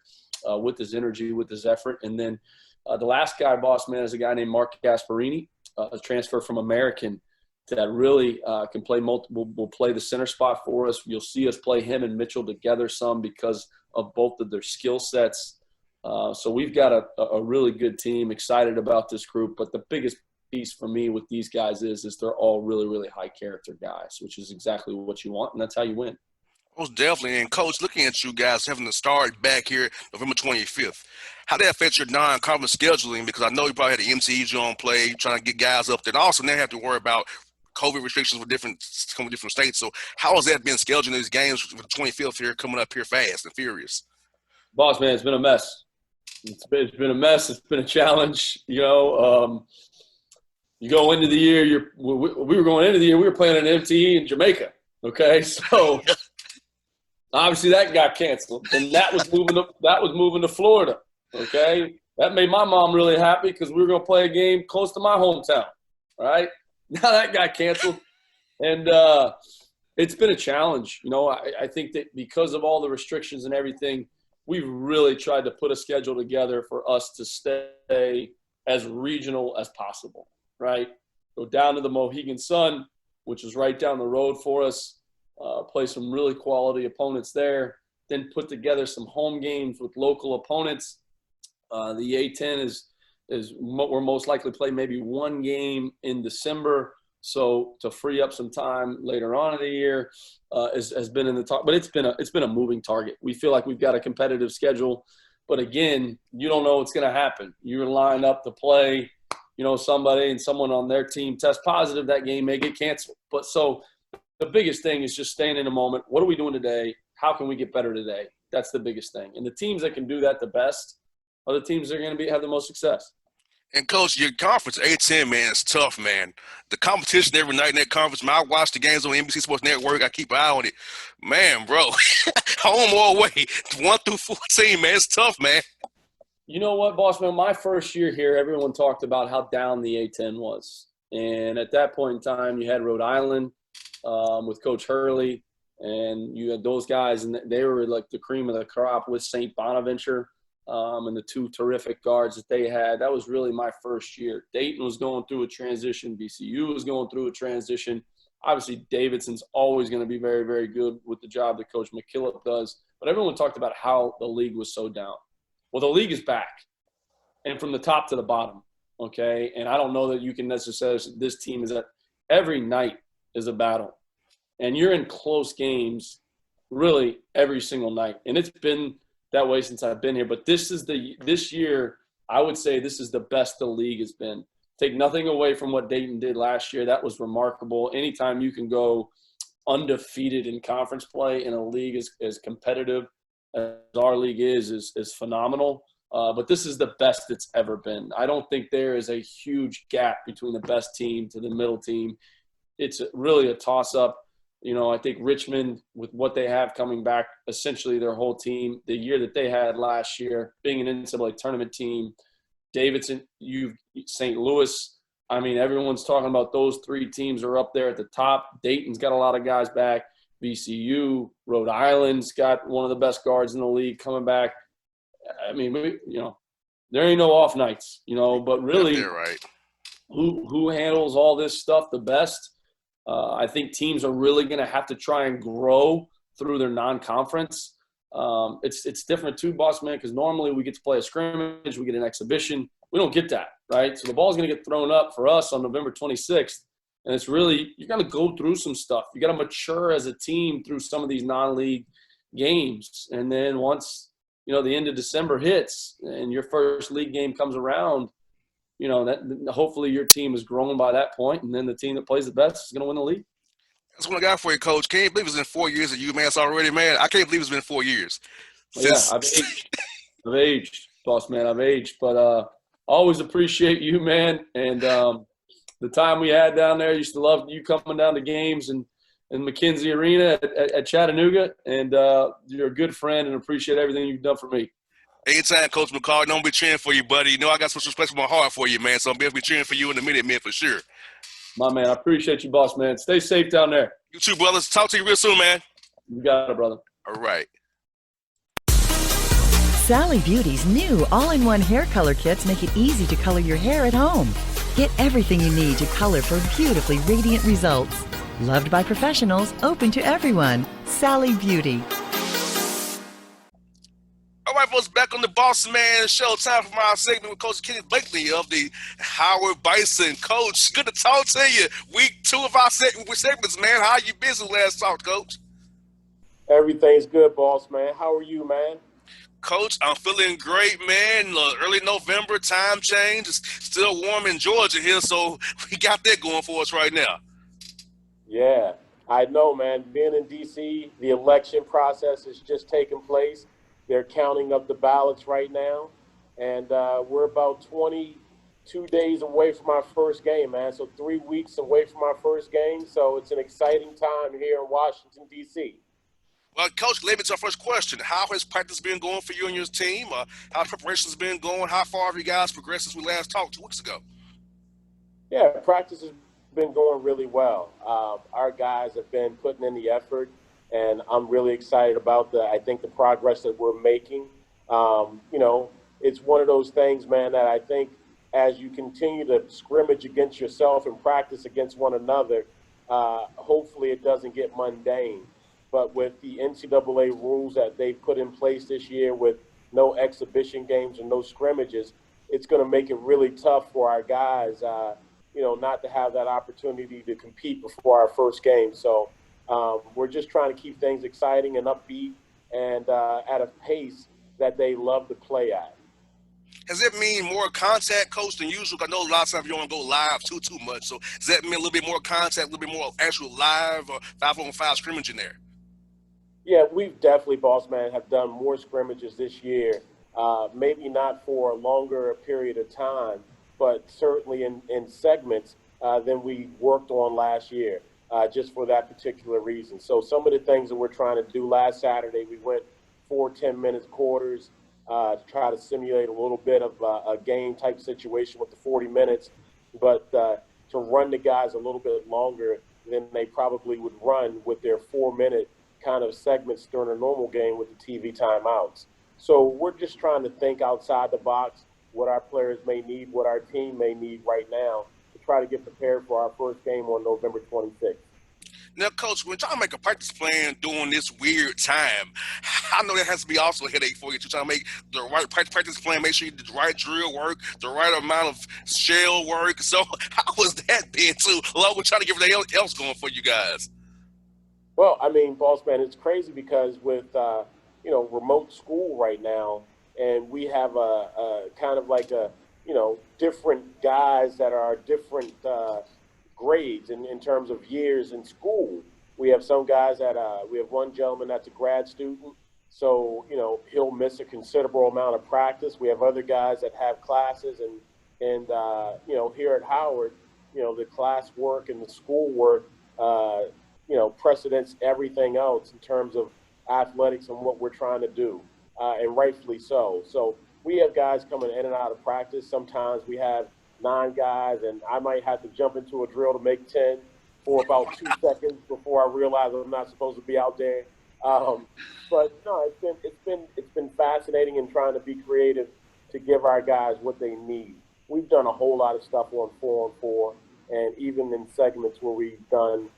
with his energy, with his effort. And then the last guy, boss man, is a guy named Mark Gasparini, a transfer from American that really can play will play the center spot for us. You'll see us play him and Mitchell together some because of both of their skill sets. So we've got a really good team, excited about this group. But the biggest piece for me with these guys is they're all really, really high character guys, which is exactly what you want, and that's how you win. Most definitely. And, Coach, looking at you guys having to start back here November 25th, how did that affect your non-conference scheduling? Because I know you probably had the MCs on play, trying to get guys up there. And also now you have to worry about COVID restrictions for different states. So how has that been scheduling these games for the 25th here, coming up here fast and furious? Boss, man, it's been a mess. It's been a mess. It's been a challenge. You go into the year, we were going into the year, we were playing an MTE in Jamaica. Okay, so – obviously, that got canceled, and that was moving to Florida. Okay, that made my mom really happy because we were going to play a game close to my hometown. All right, now that got canceled, and it's been a challenge. I think that because of all the restrictions and everything, we've really tried to put a schedule together for us to stay as regional as possible. Right, go down to the Mohegan Sun, which is right down the road for us. Play some really quality opponents there, then put together some home games with local opponents. The A10 we're most likely play maybe one game in December, so to free up some time later on in the year has been in the talk. But it's been a moving target. We feel like we've got a competitive schedule, but again, you don't know what's going to happen. You're lined up to play, somebody and someone on their team tests positive, that game may get canceled. But so the biggest thing is just staying in the moment. What are we doing today? How can we get better today? That's the biggest thing. And the teams that can do that the best are the teams that are going to have the most success. And, Coach, your conference, A10, man, is tough, man. The competition every night in that conference, man, I watch the games on NBC Sports Network. I keep an eye on it. Man, bro, home or away, 1 through 14, man, it's tough, man. You know what, Bossman? My first year here, everyone talked about how down the A10 was. And at that point in time, you had Rhode Island, with Coach Hurley, and you had those guys, and they were like the cream of the crop with St. Bonaventure and the two terrific guards that they had. That was really my first year. Dayton was going through a transition. VCU was going through a transition. Obviously, Davidson's always going to be very, very good with the job that Coach McKillop does. But everyone talked about how the league was so down. Well, the league is back, and from the top to the bottom, okay? And I don't know that you can necessarily – this team is at every night – is a battle, and you're in close games really every single night, and it's been that way since I've been here. But this year I would say this is the best the league has been. Take nothing away from what Dayton did last year. That was remarkable. Anytime you can go undefeated in conference play in a league as competitive as our league is phenomenal. But this is the best it's ever been. I don't think there is a huge gap between the best team to the middle team. It's really a toss-up. I think Richmond, with what they have coming back, essentially their whole team, the year that they had last year, being an NCAA tournament team, Davidson, St. Louis. I mean, everyone's talking about those three teams are up there at the top. Dayton's got a lot of guys back. VCU, Rhode Island's got one of the best guards in the league coming back. I mean, there ain't no off nights, but really, yeah, right. Who handles all this stuff the best? I think teams are really going to have to try and grow through their non-conference. It's different too, boss man, because normally we get to play a scrimmage, we get an exhibition. We don't get that, right? So the ball's going to get thrown up for us on November 26th, and it's really you're going to go through some stuff. You got to mature as a team through some of these non-league games, and then once the end of December hits and your first league game comes around, that hopefully your team is grown by that point, and then the team that plays the best is going to win the league. That's what I got for you, Coach. Can't you believe it's been 4 years at UMass already, man? I can't believe it's been 4 years. Yeah, I've aged, boss man. I've aged, but always appreciate you, man. And the time we had down there. I used to love you coming down to games and in McKenzie Arena at Chattanooga. And you're a good friend and appreciate everything you've done for me. Anytime, Coach McCall, don't be cheering for you, buddy. You know I got some respect for my heart for you, man. So I'm going to be cheering for you in a minute, man, for sure. My man, I appreciate you, boss man. Stay safe down there. You too, brothers. Talk to you real soon, man. You got it, brother. All right. Sally Beauty's new all-in-one hair color kits make it easy to color your hair at home. Get everything you need to color for beautifully radiant results. Loved by professionals, open to everyone. Sally Beauty. All right, folks, back on the Bossman show. Time for my segment with Coach Kenny Blakely of the Howard Bison. Coach, good to talk to you. Week 2 of our segments, man. How you been since last talk, Coach? Everything's good, boss man. How are you, man? Coach, I'm feeling great, man. Early November, time change. It's still warm in Georgia here, so we got that going for us right now. Yeah, I know, man. Being in D.C., the election process is just taking place. They're counting up the ballots right now, and we're about 22 days away from our first game, man. So 3 weeks away from our first game, so it's an exciting time here in Washington, D.C. Well, Coach, lead me to our first question. How has practice been going for you and your team? How preparations been going? How far have you guys progressed since we last talked 2 weeks ago? Yeah, practice has been going really well. Our guys have been putting in the effort, and I'm really excited about I think the progress that we're making. It's one of those things, man, that I think as you continue to scrimmage against yourself and practice against one another, hopefully it doesn't get mundane. But with the NCAA rules that they put in place this year with no exhibition games and no scrimmages, it's going to make it really tough for our guys, not to have that opportunity to compete before our first game. So we're just trying to keep things exciting and upbeat and at a pace that they love to play at. Does it mean more contact, Coach, than usual? I know a lot of times you don't go live too much. So does that mean a little bit more contact, a little bit more actual live or 5-on-5 scrimmage in there? Yeah, we've definitely, boss man, have done more scrimmages this year. Maybe not for a longer period of time, but certainly in segments than we worked on last year, just for that particular reason. So some of the things that we're trying to do last Saturday, we went 4 10-minute quarters to try to simulate a little bit of a game type situation with the 40 minutes, but to run the guys a little bit longer than they probably would run with their 4-minute kind of segments during a normal game with the TV timeouts. So we're just trying to think outside the box, what our players may need, what our team may need right now to try to get prepared for our first game on November 26th. Now, Coach, when trying to make a practice plan during this weird time, I know that has to be also a headache for you to try to make the right practice plan, make sure you do the right drill work, the right amount of shell work. So how was that been too, along with trying to get everything else going for you guys? Well, I mean, boss man, it's crazy because with, remote school right now, and we have a kind of like different guys that are different grades in terms of years in school. We have some guys we have one gentleman that's a grad student, so, he'll miss a considerable amount of practice. We have other guys that have classes and here at Howard, the class work and the school work, precedents everything else in terms of athletics and what we're trying to do, and rightfully so. So we have guys coming in and out of practice. Sometimes we have 9 guys, and I might have to jump into a drill to make 10 for about 2 seconds before I realize I'm not supposed to be out there. But no, it's been fascinating and trying to be creative to give our guys what they need. We've done a whole lot of stuff on 4-on-4, and even in segments where we've done,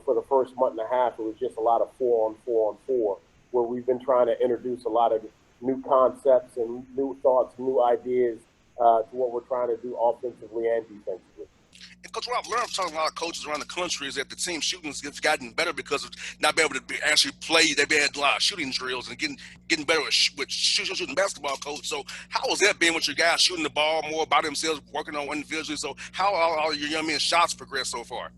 for the first month and a half, it was just a lot of 4-on-4, where we've been trying to introduce a lot of new concepts and new thoughts, new ideas to what we're trying to do offensively and defensively. And Coach, what I've learned from talking to a lot of coaches around the country is that the team shooting has gotten better because of not being able to actually play. They've had a lot of shooting drills and getting better with shooting basketball, Coach. So how has that been with your guys shooting the ball more by themselves, working on individually? So how are all your young men's shots progressed so far?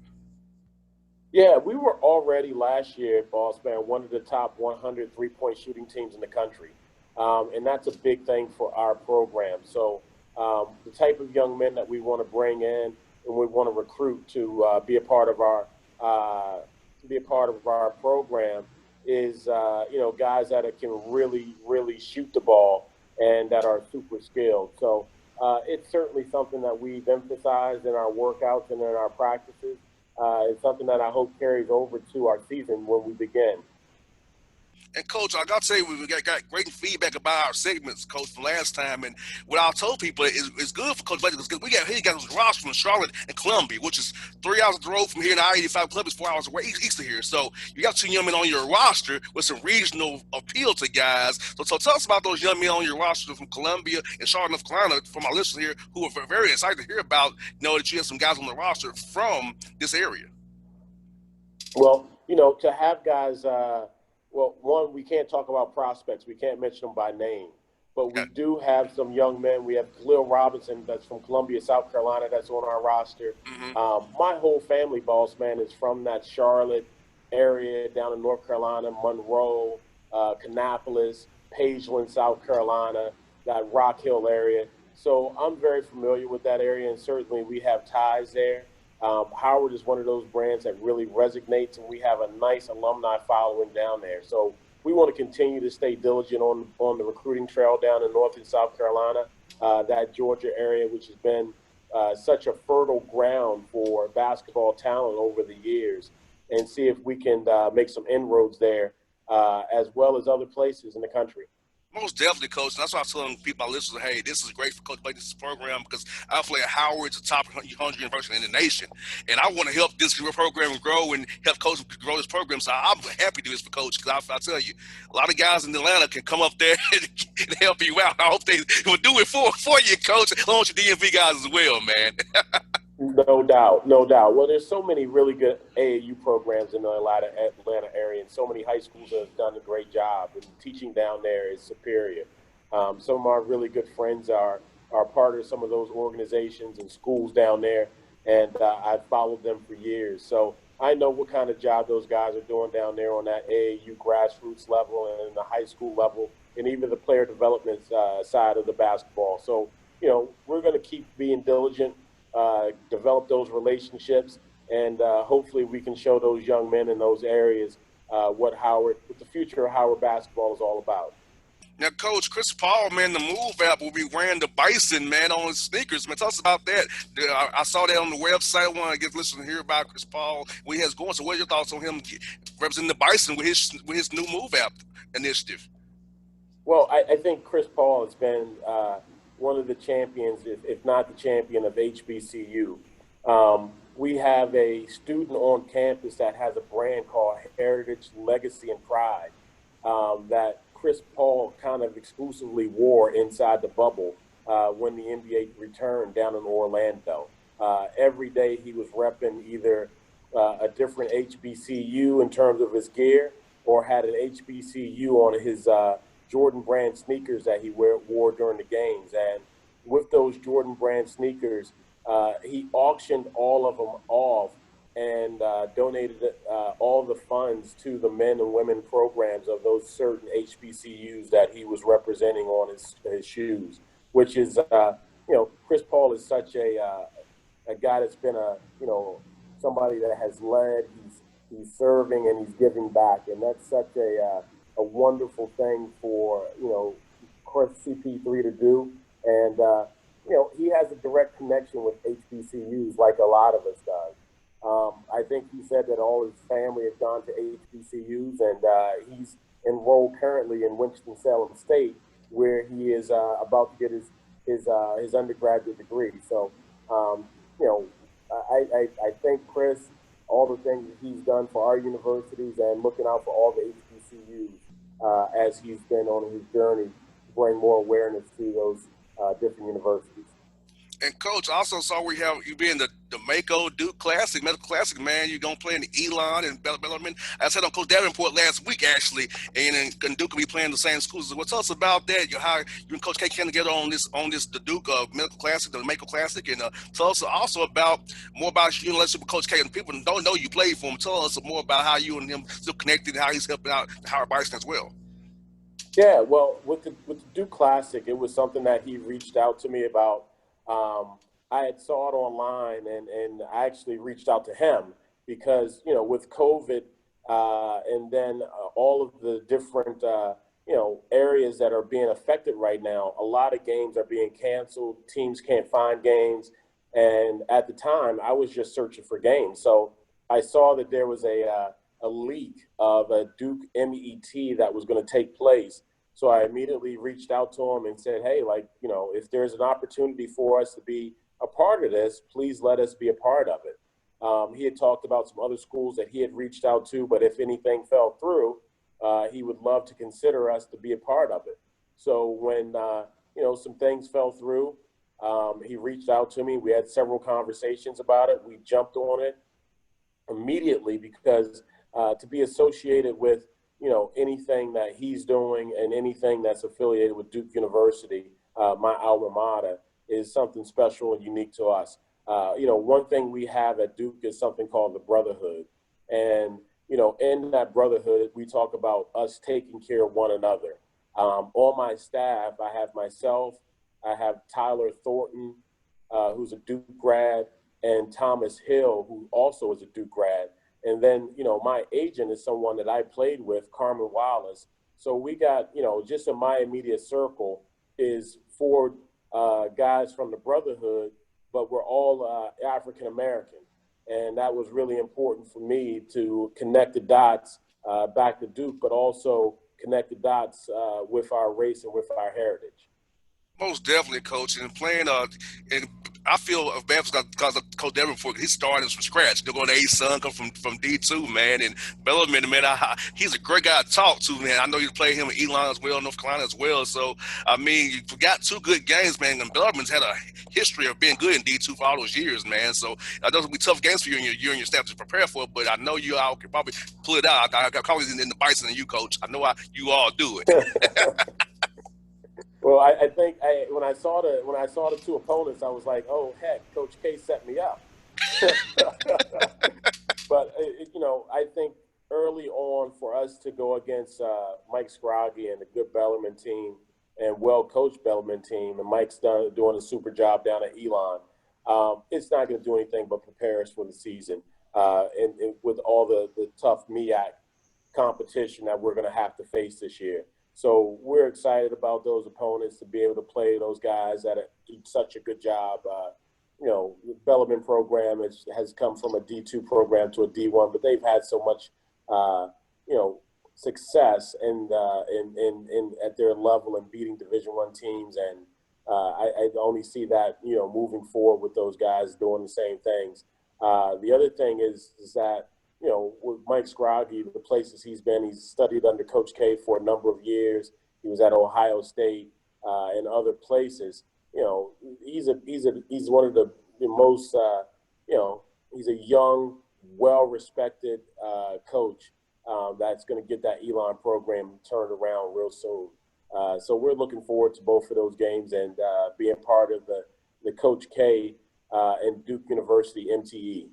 Yeah, we were already last year, Bossman, one of the top 100 three-point shooting teams in the country. And that's a big thing for our program. So the type of young men that we want to bring in, and we want to recruit to be a part of our program is guys that can really shoot the ball and that are super skilled. So it's certainly something that we've emphasized in our workouts and in our practices. It's something that I hope carries over to our season when we begin. And Coach, I got to say, we got great feedback about our segments, Coach, from last time. And what I told people is it's good for Coach Blake because he got his roster from Charlotte and Columbia, which is 3 hours up the road from here, and I-85 Club is 4 hours away east of here. So you got 2 young men on your roster with some regional appeal to guys. So tell us about those young men on your roster from Columbia and Charlotte, North Carolina, for my listeners here who are very excited to hear about, that you have some guys on the roster from this area. Well, to have guys. Well, one, we can't talk about prospects. We can't mention them by name. But we do have some young men. We have Khalil Robinson that's from Columbia, South Carolina, that's on our roster. My whole family, Bossman, is from that Charlotte area down in North Carolina, Monroe, Kannapolis, Pageland, South Carolina, that Rock Hill area. So I'm very familiar with that area, and certainly we have ties there. Howard is one of those brands that really resonates, and we have a nice alumni following down there. So we want to continue to stay diligent on the recruiting trail down in North and South Carolina, that Georgia area, which has been such a fertile ground for basketball talent over the years, and see if we can make some inroads there, as well as other places in the country. Most definitely, Coach. And that's why I'm telling people, I listen, hey, this is great for Coach Blake's program because I feel like Howard's the top 100 university in the nation. And I want to help this program grow and help Coach grow this program. So I'm happy to do this for Coach because I tell you, a lot of guys in Atlanta can come up there and help you out. I hope they will do it for you, Coach, along with your DMV guys as well, man. No doubt, no doubt. Well, there's so many really good AAU programs in the Atlanta area, and so many high schools that have done a great job, and teaching down there is superior. Some of our really good friends are part of some of those organizations and schools down there, and I've followed them for years. So I know what kind of job those guys are doing down there on that AAU grassroots level and the high school level, and even the player development side of the basketball. So, we're going to keep being diligent, develop those relationships, and hopefully we can show those young men in those areas what the future of Howard basketball is all about. Now, Coach, Chris Paul, man, the Move app will be wearing the Bison, man, on his sneakers. Man, tell us about that. I saw that on the website. I want to get listeners to hear about Chris Paul, where he has going. So what are your thoughts on him representing the Bison with his new Move app initiative? Well, I think Chris Paul has been one of the champions, if not the champion, of HBCU. We have a student on campus that has a brand called Heritage, Legacy, and Pride that Chris Paul kind of exclusively wore inside the bubble when the NBA returned down in Orlando. Every day he was repping either a different HBCU in terms of his gear or had an HBCU on his Jordan brand sneakers that he wore during the games. And with those Jordan brand sneakers, he auctioned all of them off and donated all the funds to the men and women programs of those certain HBCUs that he was representing on his shoes, which is, Chris Paul is such a guy that's been somebody that has led, he's serving, and he's giving back. And that's such a wonderful thing for, Chris CP3 to do. And, he has a direct connection with HBCUs like a lot of us does. I think he said that all his family has gone to HBCUs, and he's enrolled currently in Winston-Salem State, where he is about to get his undergraduate degree. So, I thank Chris, all the things that he's done for our universities and looking out for all the HBCUs as he's been on his journey to bring more awareness to those different universities. And Coach, I also saw where you be in the Mako Duke Classic, Medical Classic, man. You're going to play in the Elon and Bellarmine. I said on Coach Davenport last week, actually, and Duke will be playing the same schools. Well, tell us about that. How you and Coach K came together on the Duke Medical Classic, the Mako Classic, and tell us also more about your relationship with Coach K. And people don't know you played for him. Tell us more about how you and him still connected and how he's helping out the Howard Bison as well. Yeah, well, with the Duke Classic, it was something that he reached out to me about I had saw it online, and I actually reached out to him because, with COVID, and then all of the different, areas that are being affected right now, a lot of games are being canceled. Teams can't find games. And at the time, I was just searching for games. So I saw that there was a leak of a Duke MET that was going to take place. So I immediately reached out to him and said, hey, if there's an opportunity for us to be a part of this, please let us be a part of it. He had talked about some other schools that he had reached out to, but if anything fell through, he would love to consider us to be a part of it. So when, some things fell through, he reached out to me. We had several conversations about it. We jumped on it immediately because to be associated with, anything that he's doing and anything that's affiliated with Duke University, my alma mater, is something special and unique to us. One thing we have at Duke is something called the brotherhood. And, in that brotherhood, we talk about us taking care of one another. On my staff, I have myself, I have Tyler Thornton, who's a Duke grad, and Thomas Hill, who also is a Duke grad. And then, my agent is someone that I played with, Carmen Wallace. So we got, just in my immediate circle is 4 guys from the brotherhood, but we're all African American. And that was really important for me to connect the dots back to Duke, but also connect the dots with our race and with our heritage. Most definitely, Coach. And playing, and I feel bad because of Coach Davenport. He's starting from scratch. They're going to son come from D2, man. And Bellarmine, man, he's a great guy to talk to, man. I know you played him at Elon as well, North Carolina as well. So, I mean, you got 2 good games, man. And Bellarmine's had a history of being good in D2 for all those years, man. So, those will be tough games for you and your staff to prepare for. But I know you all can probably pull it out. I got confidence in the Bison and you, Coach. I know you all do it. Well, I think when I saw the 2 opponents, I was like, oh heck, Coach K set me up. But I think early on for us to go against Mike Scroggie and the good Bellarmine team and well-coached Bellarmine team, and Mike's doing a super job down at Elon, it's not going to do anything but prepare us for the season, and with all the tough MEAC competition that we're going to have to face this year. So we're excited about those opponents, to be able to play those guys that do such a good job. The Bellarmine program has come from a D2 program to a D1, but they've had so much, success in at their level in beating Division I teams, and I only see that moving forward with those guys doing the same things. The other thing is that, with Mike Scroggie, the places he's been, he's studied under Coach K for a number of years. He was at Ohio State and other places. He's one of the most, he's a young, well-respected coach that's going to get that Elon program turned around real soon. So we're looking forward to both of those games and being part of the Coach K and Duke University MTE.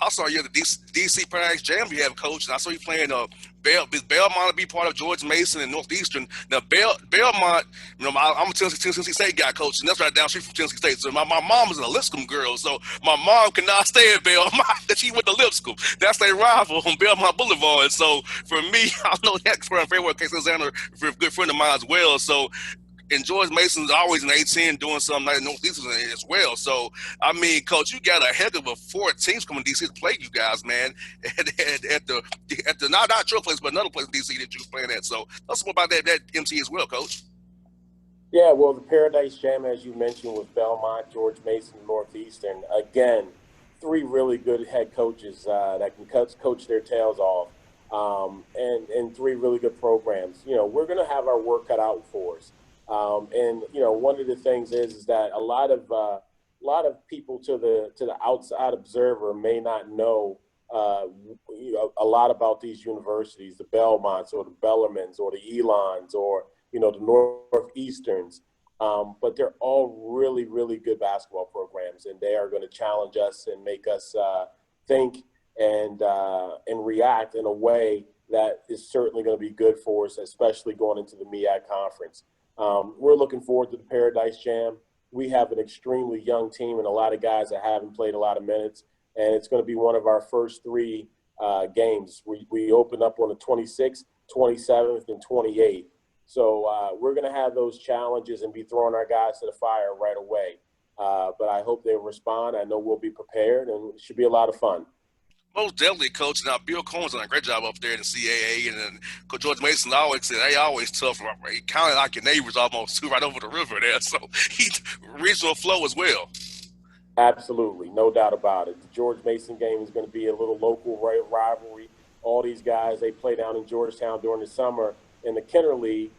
I saw you at the DC Paradise Jam you have, Coach, and I saw you playing Belmont to be part of George Mason and Northeastern. Now, Belmont, I'm a Tennessee State guy, Coach, and that's right down street from Tennessee State. So my mom is a Lipscomb girl, so my mom cannot stay at Belmont. That she went to Lipscomb. That's their rival on Belmont Boulevard. So for me, I know that from Fairway Case Alexander, a good friend of mine as well. So, and George Mason's always in A10 doing something like Northeastern as well. So, I mean, Coach, you got a heck of a 4 teams coming to DC to play you guys, man. At the not your place, but another place in DC that you're playing at. So, tell us more about that MC as well, Coach. Yeah, well, the Paradise Jam, as you mentioned, was Belmont, George Mason, Northeastern. Again, 3 really good head coaches that can coach their tails off, and 3 really good programs. We're going to have our work cut out for us. And one of the things is that a lot of people to the outside observer may not know a lot about these universities, the Belmonts or the Bellarmines or the Elons or the Northeasterns, but they're all really, really good basketball programs, and they are going to challenge us and make us think and react in a way that is certainly going to be good for us, especially going into the MEAC conference. We're looking forward to the Paradise Jam. we have an extremely young team and a lot of guys that haven't played a lot of minutes. And it's going to be one of our first three games. We open up on the 26th, 27th, and 28th. So we're going to have those challenges and be throwing our guys to the fire right away. But I hope they respond. I know we'll be prepared, and it should be a lot of fun. Most definitely, Coach. Now, Bill Cohen's done a great job up there in the CAA, and then Coach George Mason always said they always tough. Kind of like your neighbors almost, too, right over the river there. So he's regional flow as well. Absolutely, no doubt about it. The George Mason game is going to be a little local rivalry. All these guys, they play down in Georgetown during the summer in the Kenner League,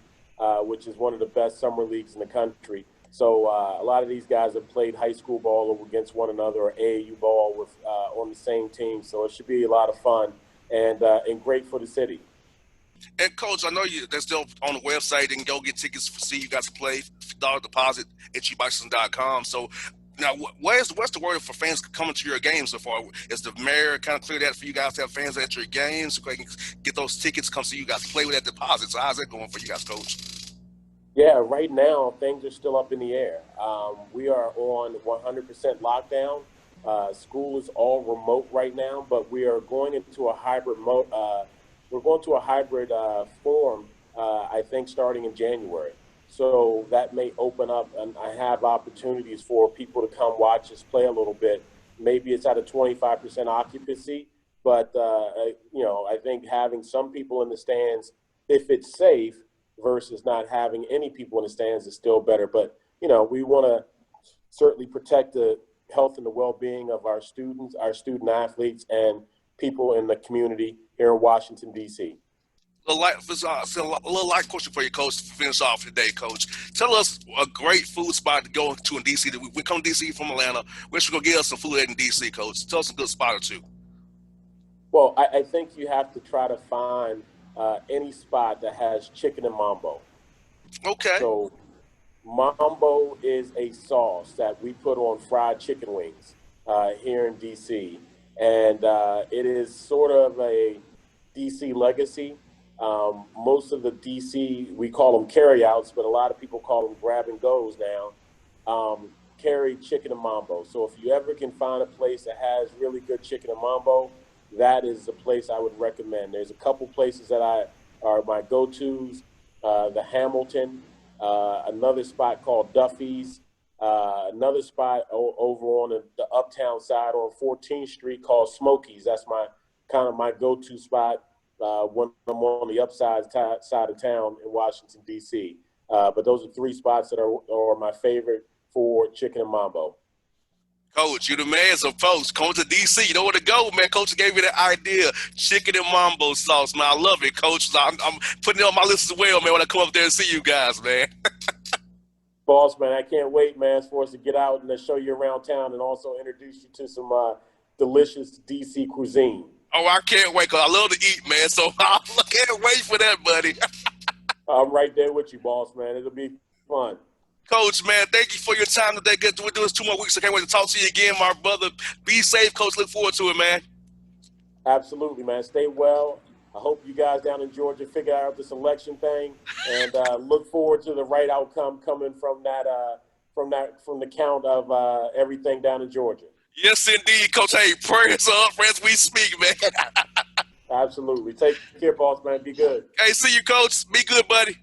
which is one of the best summer leagues in the country. So a lot of these guys have played high school ball against one another or AAU ball with on the same team. So it should be a lot of fun and great for the city. And, Coach, I know they're still on the website. You can go get tickets to see you guys play, $50 deposit at gbison.com. So now, what's the word for fans coming to your games so far? Is the mayor kind of clear that for you guys to have fans at your games so they can get those tickets, come see you guys play with that deposit? So how's that going for you guys, Coach? Yeah, right now things are still up in the air. We are on 100% lockdown. School is all remote right now, but we are going into a hybrid mode. We're going to a hybrid form, I think, starting in January. So that may open up, and I have opportunities for people to come watch us play a little bit. Maybe it's at a 25% occupancy, but I think having some people in the stands, if it's safe, versus not having any people in the stands is still better. But, we want to certainly protect the health and the well-being of our students, our student athletes, and people in the community here in Washington, D.C. A little light question for you, Coach, to finish off today, Coach. Tell us a great food spot to go to in D.C. We come to D.C. from Atlanta. We should go get us some food in D.C., Coach. Tell us a good spot or two. Well, I think you have to try to find any spot that has chicken and mambo. Okay. So mambo is a sauce that we put on fried chicken wings here in D.C. And it is sort of a D.C. legacy. Most of the D.C., we call them carryouts, but a lot of people call them grab and goes now, carry chicken and mambo. So if you ever can find a place that has really good chicken and mambo, that is the place I would recommend. There's a couple places that are my go-tos, the Hamilton, another spot called Duffy's, another spot over on the uptown side on 14th Street called Smokies. That's my go-to spot when I'm on the upside side of town in Washington, D.C. But those are three spots that are my favorite for chicken and mambo. Coach, you're the man, so folks, come to D.C. You know where to go, man. Coach gave me that idea, chicken and mambo sauce, man. I love it, Coach. I'm putting it on my list as well, man, when I come up there and see you guys, man. Boss, man, I can't wait, man, for us to get out and to show you around town and also introduce you to some delicious D.C. cuisine. Oh, I can't wait, because I love to eat, man, so I can't wait for that, buddy. I'm right there with you, boss, man. It'll be fun. Coach, man, thank you for your time today. We're doing this 2 more weeks. I can't wait to talk to you again, my brother. Be safe, Coach. Look forward to it, man. Absolutely, man. Stay well. I hope you guys down in Georgia figure out this election thing, and look forward to the right outcome coming from the count of everything down in Georgia. Yes, indeed, Coach. Hey, prayers up as we speak, man. Absolutely. Take care, boss, man. Be good. Hey, see you, Coach. Be good, buddy.